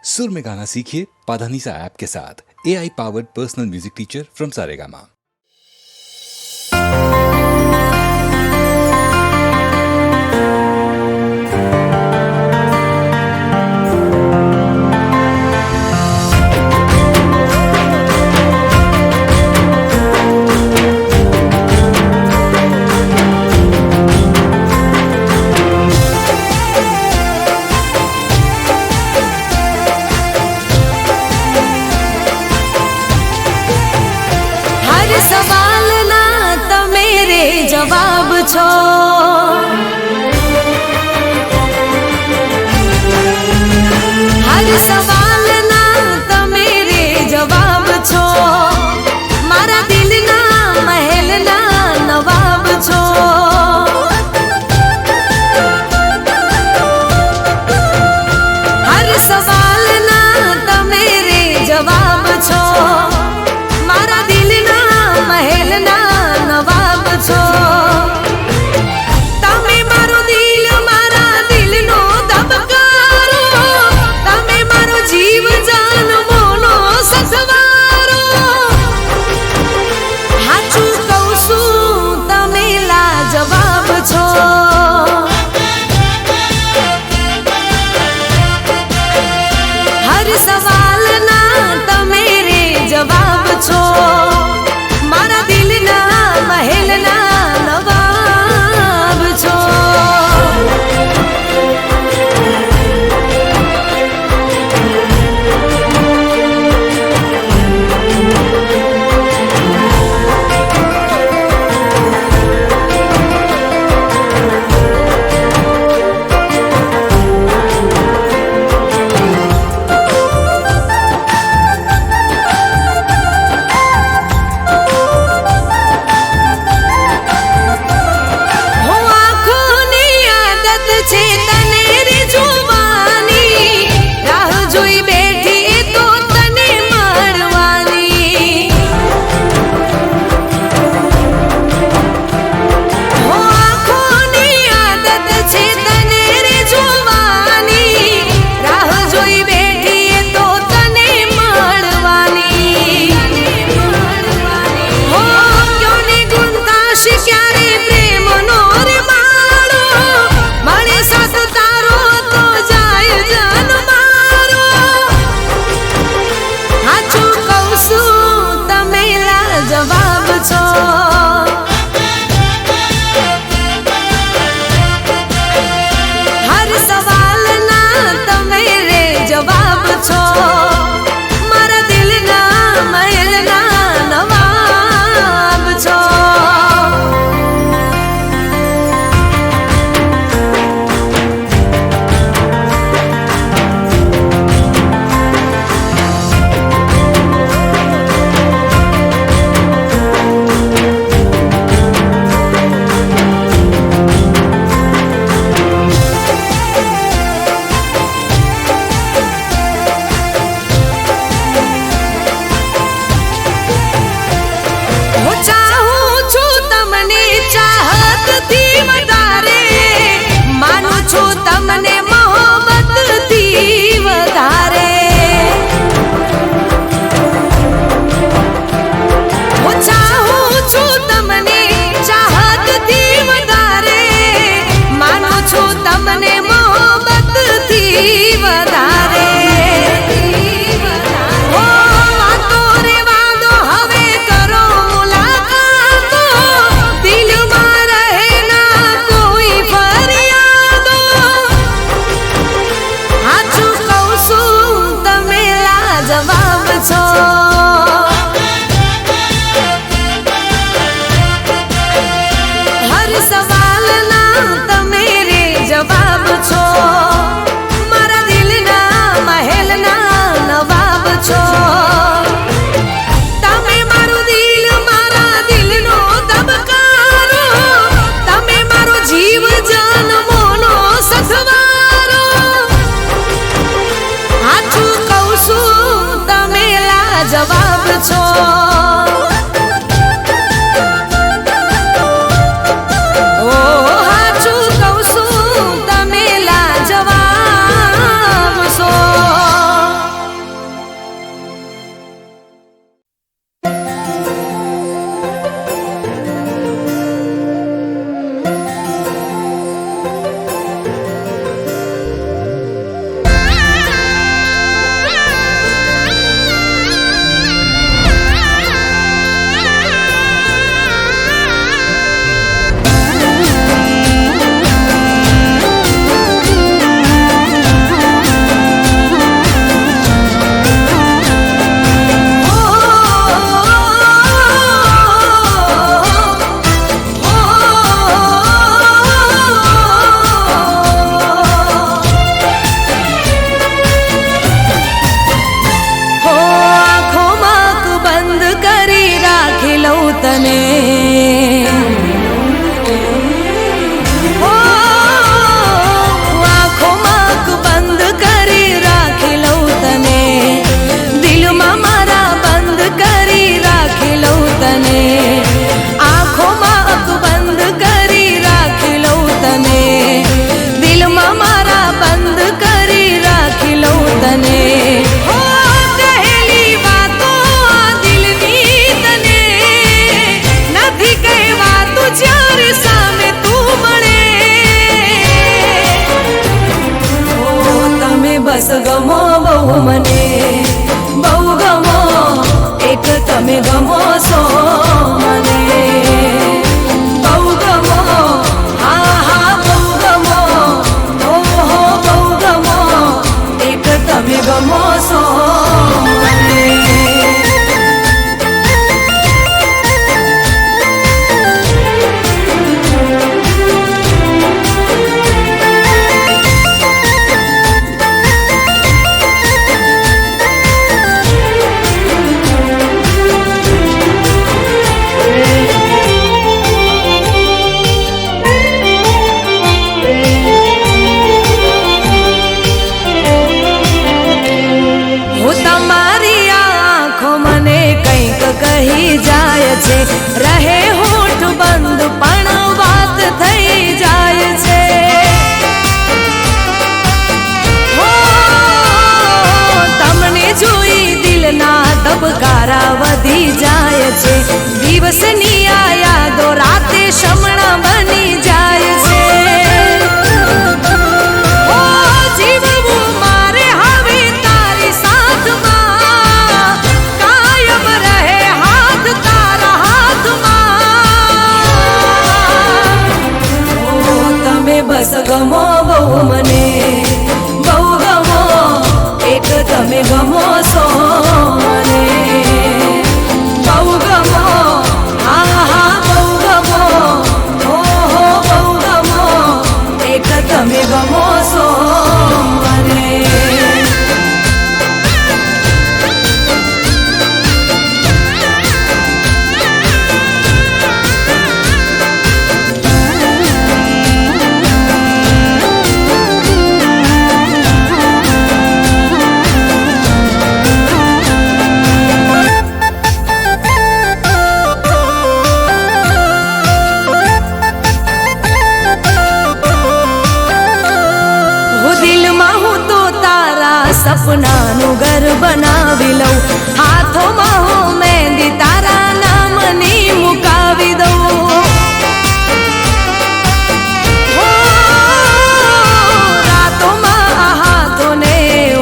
सुर में गाना सीखिए पाधानीसा ऐप के साथ। AI powered personal music teacher from Saregama. सवाल ना तो मेरे जवाब छो, हर सवाल ना तो मेरे जवाब छो, मारा दिल ना महल ना नवाब छो। हर सवाल ना तो मेरे जवाब छो, मारा दिल ना महल ना नवाब छो। तमे मारो दिल मारा दिल नो दबकारो, तमे मारो जीव जान मोनो ससवारो। हाचू कहूं छुं तमे लाजवाब छो, हर सवाल ना तो मेरे जवाब छो, मारा दिल ना महल ना नवाब छो। जवाब छो। ओ हाचू कहूं છું તમે લાજવાબ છો। ગમો બહુ મને, બહુ ગમો, એક તમે ગમો છો મને. બહુ ગમો, હા હા બહુ ગમો, ઓહો બહુ ગમો, એક તમે ગમો છો મને. કહી જાય છે, રહે હોઠ બંધ પણ વાત થઈ જાય છે. હો તમને જોઈ દિલના ધબકારા વધી જાય છે. દિવસની આ યાદો રાતે શમણા બની જાય છે. જીવવું મારે હવે તારી સાથમાં, કાયમ રહે હાથ તારા હાથમાં. ઓ તમે બસ ગમો બહુ મને, બહુ ગમો, એક તમે ગમો છો મને. બહુ ગમો, હા હા બહુ ગમો, ઓહો બહુ ગમો, એક તમે ગમો છો મને. સપનાનું ઘર બનાવી લઉં, હાથોમાં હું મહેંદી તારા નામની મુકાવી દઉં. રાતોમાં આ હાથોને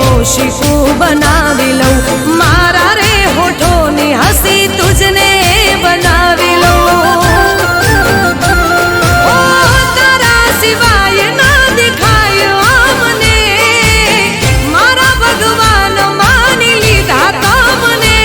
ઓશિકું બનાવી લઉં, મારા રે હોઠોની હસી તુજને બનાવી લઉં. તારા સિવાય ના દેખાય મને, મારા ભગવાન માની લીધા તમને.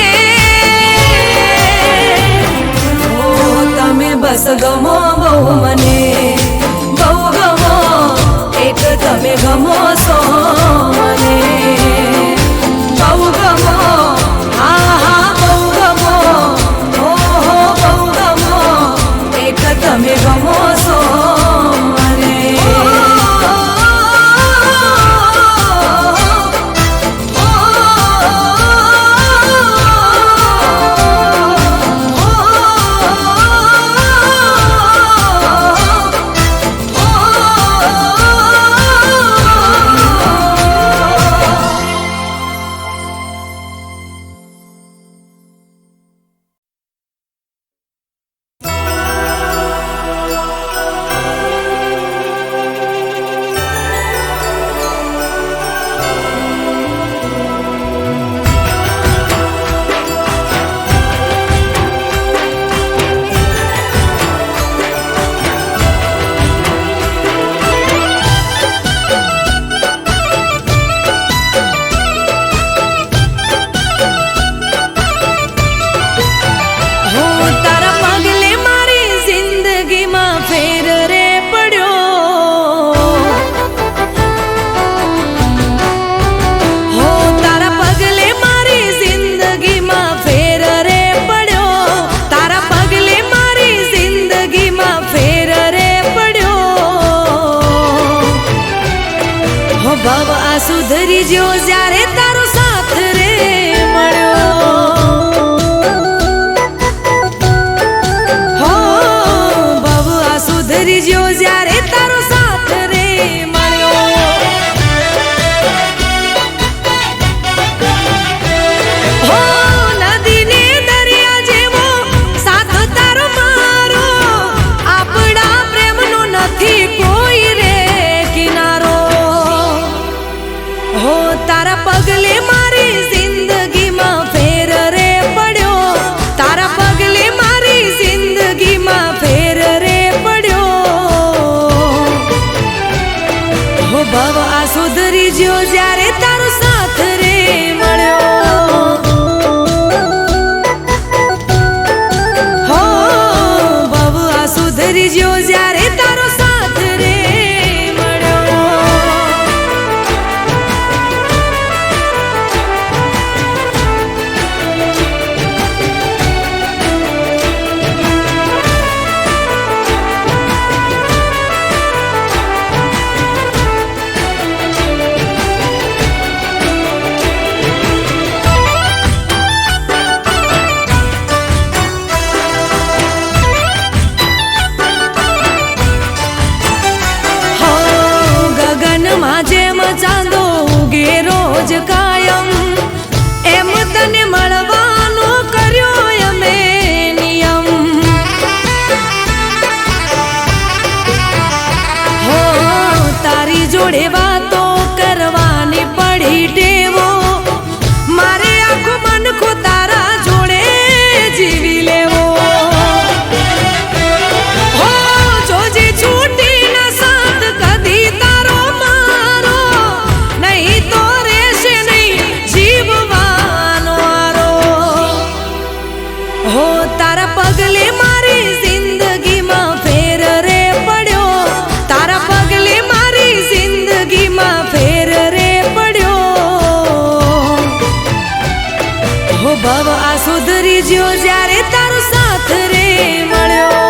ભવ આ સુધરી જ્યો જ્યારે તારો સાથ રે મળ્યો.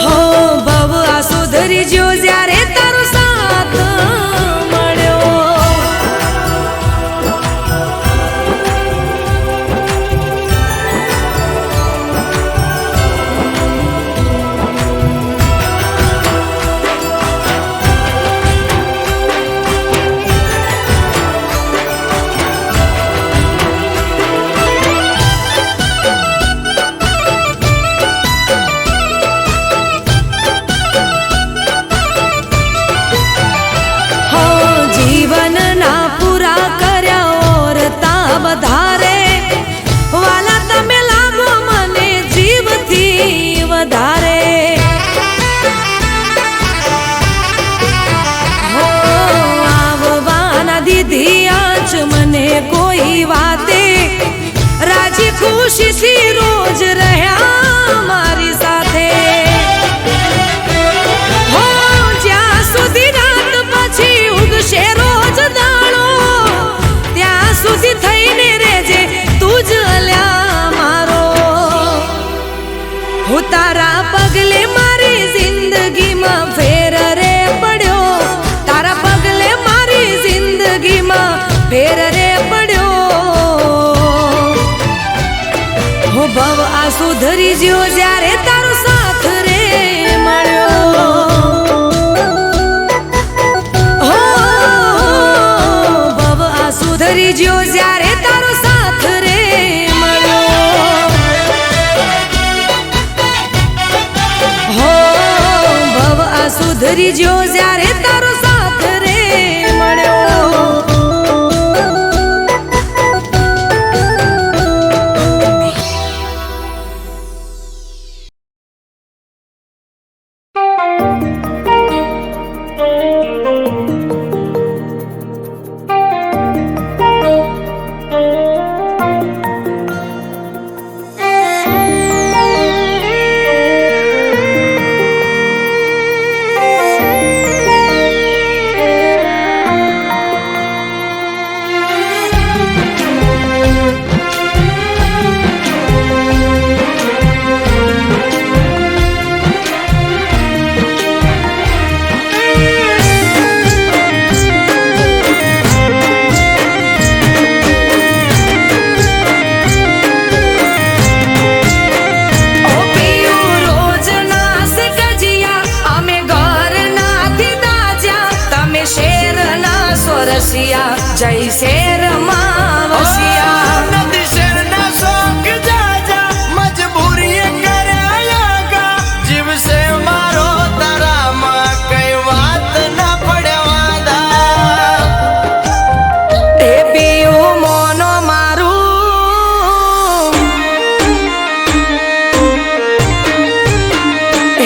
હો ભવ આ સુધરી જ્યો જ્યારે તારો સાથ મળ્યો. વધારે વાલા તમે લાગો મને જીવથી વધારે. હો આવવાના દીધી આજ મને કોઈ વાતે રાજી ખુશીથી રોજ રહ્યા મારી સાથે. હો જ્યાં સુધી રાત પછી ઉગશે રોજ દાણો ત્યાં સુધી થઈને રેજે તું જ અલ્યા મારો. હું તારા પગલે મારી જિંદગીમાં ફેર રે પડ્યો. તારા પગલે મારી જિંદગીમાં ફેર રે પડ્યો. હો ભવ આ સુધરી જ્યો જ્યારે તારો સાથ રે મળ્યો. સુધરી જ્યો જ્યારે તારો સાથ રે મળ્યો. હો ભવ આ સુધરી જ્યો જ્યારે તારો સાથ રે મળ્યો. જય શેર માં વસિયા નદી શેરના શોખ જાજા મજબૂરી કર્યા ગા જીવ સે મારો તારામાં કઈ વાત ના પડે વાદા. એ પીયું મોનો મારું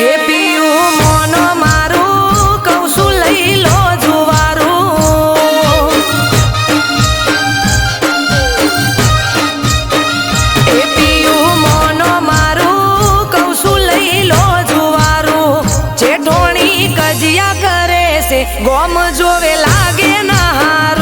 એ પીયું મોનો મારું કહું છું લઈ લો જુવારું. એ પીયું મોનો મારું કહું છું લઈ લો જુવારું. જે ઢોણી કજિયા કરે છે ગોમ જોવે લાગે ના હારું.